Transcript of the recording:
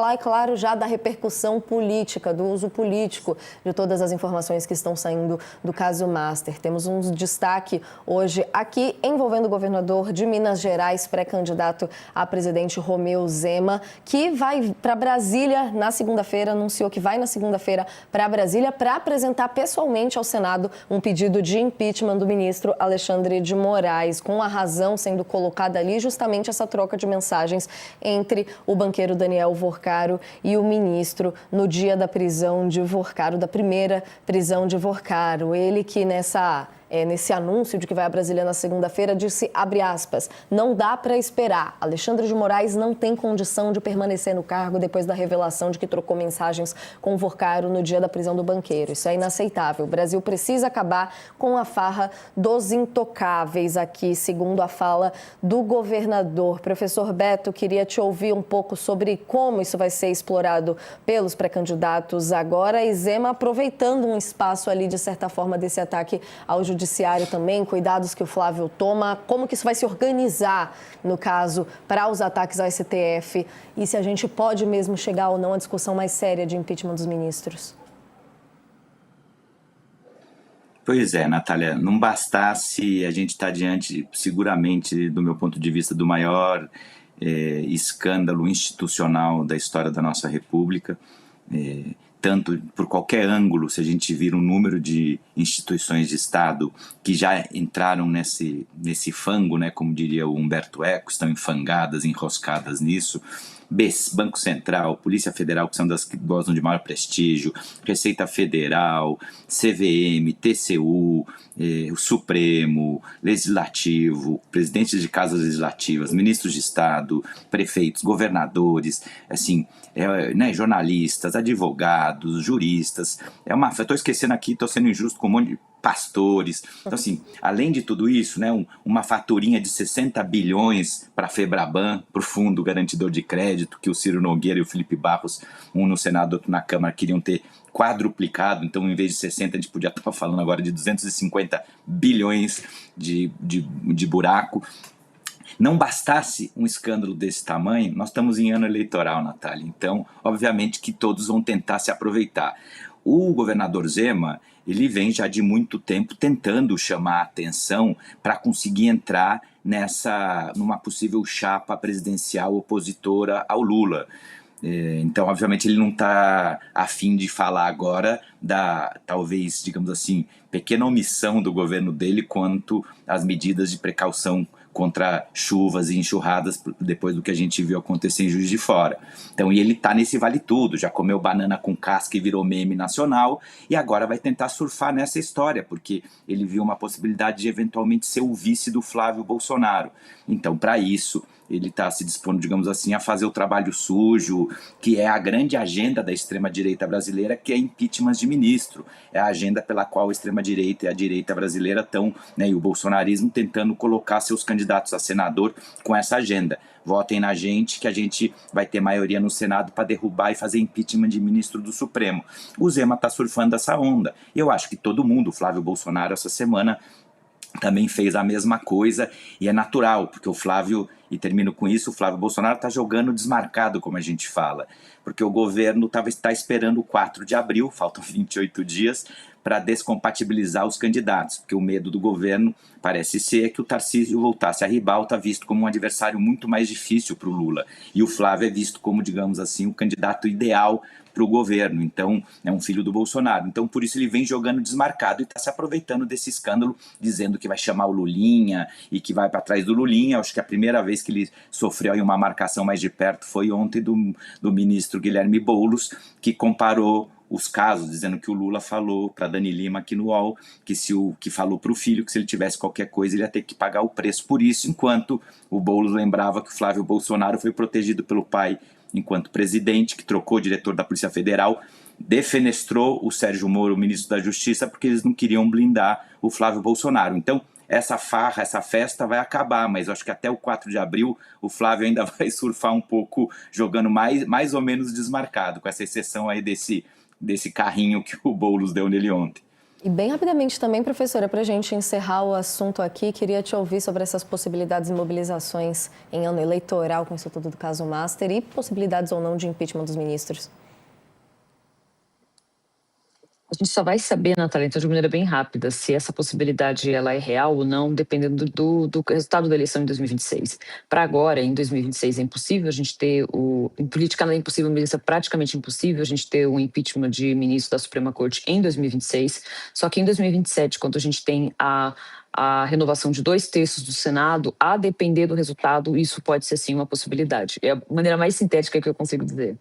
Falar, é claro, já da repercussão política, do uso político de todas as informações que estão saindo do caso Master. Temos um destaque hoje aqui envolvendo o governador de Minas Gerais, pré-candidato a presidente Romeu Zema, que vai para Brasília na segunda-feira, anunciou que vai na segunda-feira para Brasília para apresentar pessoalmente ao Senado um pedido de impeachment do ministro Alexandre de Moraes, com a razão sendo colocada ali justamente essa troca de mensagens entre o banqueiro Daniel Vorcaro e o ministro no dia da prisão de Vorcaro, da primeira prisão de Vorcaro. Ele que nesse anúncio de que vai a Brasília na segunda-feira, disse, abre aspas, não dá para esperar. Alexandre de Moraes não tem condição de permanecer no cargo depois da revelação de que trocou mensagens com Vorcaro no dia da prisão do banqueiro. Isso é inaceitável. O Brasil precisa acabar com a farra dos intocáveis aqui, segundo a fala do governador. Professor Beto, queria te ouvir um pouco sobre como isso vai ser explorado pelos pré-candidatos agora e Zema aproveitando um espaço ali, de certa forma, desse ataque ao judiciário também, cuidados que o Flávio toma, como que isso vai se organizar, no caso, para os ataques ao STF e se a gente pode mesmo chegar ou não à discussão mais séria de impeachment dos ministros? Pois é, Natália, não bastasse a gente estar diante, seguramente, do meu ponto de vista, do maior escândalo institucional da história da nossa República, tanto por qualquer ângulo, se a gente vir um número de instituições de Estado que já entraram nesse fango, né, como diria o Humberto Eco, estão enfangadas, enroscadas nisso, Banco Central, Polícia Federal, que são das que gozam de maior prestígio, Receita Federal, CVM, TCU, o Supremo, Legislativo, presidentes de casas legislativas, ministros de Estado, prefeitos, governadores, assim, jornalistas, advogados, juristas. Eu estou esquecendo aqui, estou sendo injusto com um monte de pastores. Então, assim, além de tudo isso, né, uma faturinha de 60 bilhões para a Febraban, para o Fundo Garantidor de Crédito, que o Ciro Nogueira e o Felipe Barros, um no Senado, outro na Câmara, queriam ter quadruplicado. Então, em vez de 60, a gente podia estar falando agora de 250 bilhões de buraco. Não bastasse um escândalo desse tamanho, nós estamos em ano eleitoral, Natália. Então, obviamente que todos vão tentar se aproveitar. O governador Zema, ele vem já de muito tempo tentando chamar a atenção para conseguir entrar numa possível chapa presidencial opositora ao Lula. Então, obviamente, ele não está a fim de falar agora da, talvez, digamos assim, pequena omissão do governo dele quanto às medidas de precaução contra chuvas e enxurradas depois do que a gente viu acontecer em Juiz de Fora. Então, e ele tá nesse vale tudo, já comeu banana com casca e virou meme nacional, e agora vai tentar surfar nessa história, porque ele viu uma possibilidade de eventualmente ser o vice do Flávio Bolsonaro. Então, para isso, ele está se dispondo, digamos assim, a fazer o trabalho sujo, que é a grande agenda da extrema-direita brasileira, que é impeachment de ministro. É a agenda pela qual a extrema-direita e a direita brasileira estão, né, e o bolsonarismo tentando colocar seus candidatos a senador com essa agenda. Votem na gente, que a gente vai ter maioria no Senado para derrubar e fazer impeachment de ministro do Supremo. O Zema está surfando essa onda. Eu acho que todo mundo, o Flávio Bolsonaro, essa semana, também fez a mesma coisa, e é natural, porque o Flávio, e termino com isso, o Flávio Bolsonaro está jogando desmarcado, como a gente fala, porque o governo está esperando o 4 de abril, faltam 28 dias, para descompatibilizar os candidatos, porque o medo do governo parece ser que o Tarcísio voltasse a ribalta, visto como um adversário muito mais difícil para o Lula, e o Flávio é visto como, digamos assim, o candidato ideal para o governo, então é um filho do Bolsonaro, então por isso ele vem jogando desmarcado e está se aproveitando desse escândalo, dizendo que vai chamar o Lulinha e que vai para trás do Lulinha. Acho que a primeira vez que ele sofreu aí uma marcação mais de perto foi ontem do ministro Guilherme Boulos, que comparou os casos, dizendo que o Lula falou para Dani Lima aqui no UOL, que falou para o filho que se ele tivesse qualquer coisa ele ia ter que pagar o preço por isso, enquanto o Boulos lembrava que o Flávio Bolsonaro foi protegido pelo pai enquanto presidente, que trocou o diretor da Polícia Federal, defenestrou o Sérgio Moro, o ministro da Justiça, porque eles não queriam blindar o Flávio Bolsonaro. Então, essa farra, essa festa vai acabar, mas eu acho que até o 4 de abril o Flávio ainda vai surfar um pouco, jogando mais ou menos desmarcado, com essa exceção aí desse carrinho que o Boulos deu nele ontem. E bem rapidamente também, professora, para a gente encerrar o assunto aqui, queria te ouvir sobre essas possibilidades de mobilizações em ano eleitoral com isso tudo do caso Master e possibilidades ou não de impeachment dos ministros. A gente só vai saber, Natália, então, de maneira bem rápida, se essa possibilidade ela é real ou não, dependendo do resultado da eleição em 2026. Para agora, em 2026, é impossível a gente ter em política não é impossível, mas é praticamente impossível a gente ter um impeachment de ministro da Suprema Corte em 2026. Só que em 2027, quando a gente tem a renovação de 2/3 do Senado, a depender do resultado, isso pode ser sim uma possibilidade. É a maneira mais sintética que eu consigo dizer.